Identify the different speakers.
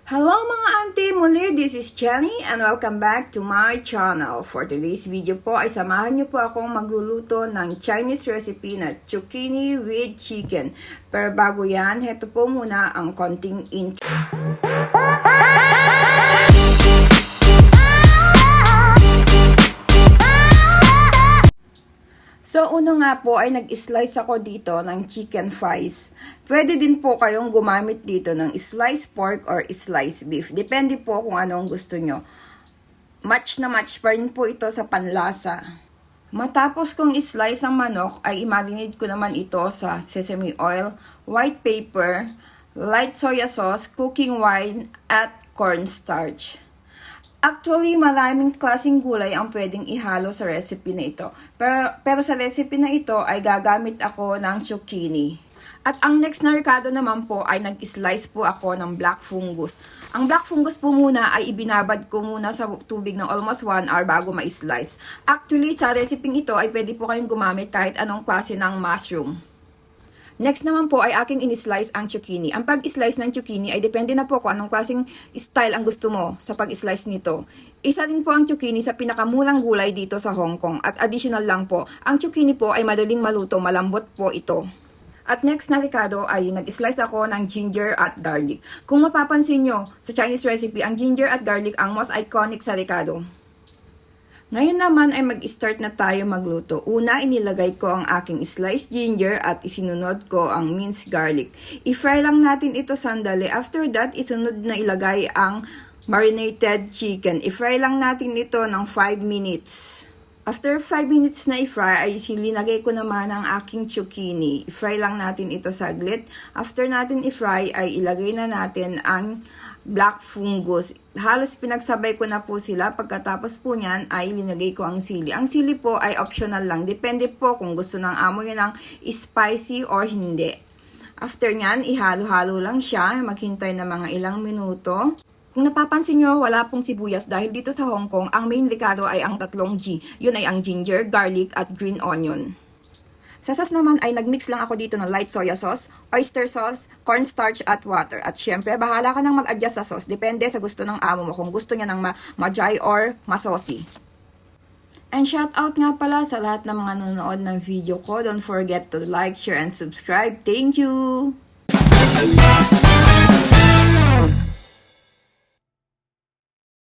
Speaker 1: Hello mga auntie! Muli, this is Jenny and welcome back to my channel. For today's video po ay samahan niyo po akong magluluto ng Chinese recipe na zucchini with chicken. Pero bago yan, heto po muna ang konting intro. So, uno nga po ay nag-slice ako dito ng chicken thighs. Pwede din po kayong gumamit dito ng sliced pork or sliced beef. Depende po kung anong gusto nyo. Match na match pa rin po ito sa panlasa. Matapos kong slice ang manok, ay i-marinate ko naman ito sa sesame oil, white pepper, light soya sauce, cooking wine, at cornstarch. Actually, maraming klaseng gulay ang pwedeng ihalo sa recipe na ito. Pero sa recipe na ito ay gagamit ako ng zucchini. At ang next na ricado naman po ay nag-slice po ako ng black fungus. Ang black fungus po muna ay ibinabad ko muna sa tubig ng almost 1 hour bago ma-slice. Actually, sa recipe ito ay pwede po kayong gumamit kahit anong klase ng mushroom. Next naman po ay aking in-slice ang zucchini. Ang pag-slice ng zucchini ay depende na po kung anong klaseng style ang gusto mo sa pag-slice nito. Isa din po ang zucchini sa pinakamurang gulay dito sa Hong Kong. At additional lang po, ang zucchini po ay madaling maluto, malambot po ito. At next na ricado ay nag-slice ako ng ginger at garlic. Kung mapapansin nyo, sa Chinese recipe, ang ginger at garlic ang most iconic sa ricado. Ngayon naman ay mag-start na tayo magluto. Una, inilagay ko ang aking sliced ginger at isinunod ko ang minced garlic. I-fry lang natin ito sandali. After that, isunod na ilagay ang marinated chicken. I-fry lang natin ito ng 5 minutes. After 5 minutes na i-fry, ay sinilagay ko naman ang aking zucchini. I-fry lang natin ito saglit. After natin i-fry, ay ilagay na natin ang black fungus. Halos pinagsabay ko na po sila. Pagkatapos po niyan ay linagay ko ang sili. Ang sili po ay optional lang. Depende po kung gusto ng amo nyo ng spicy or hindi. After niyan, ihalo-halo lang siya. Maghintay na mga ilang minuto. Kung napapansin nyo, wala pong sibuyas dahil dito sa Hong Kong, ang main ricado ay ang 3 G. Yun ay ang ginger, garlic, at green onion. Sa sauce naman ay nagmix lang ako dito ng light soya sauce, oyster sauce, cornstarch at water. At syempre, bahala ka nang mag-adjust sa sauce. Depende sa gusto ng amo mo kung gusto niya ng ma-dry or ma-saucy. And shout out nga pala sa lahat ng mga nanonood ng video ko. Don't forget to like, share, and subscribe. Thank you!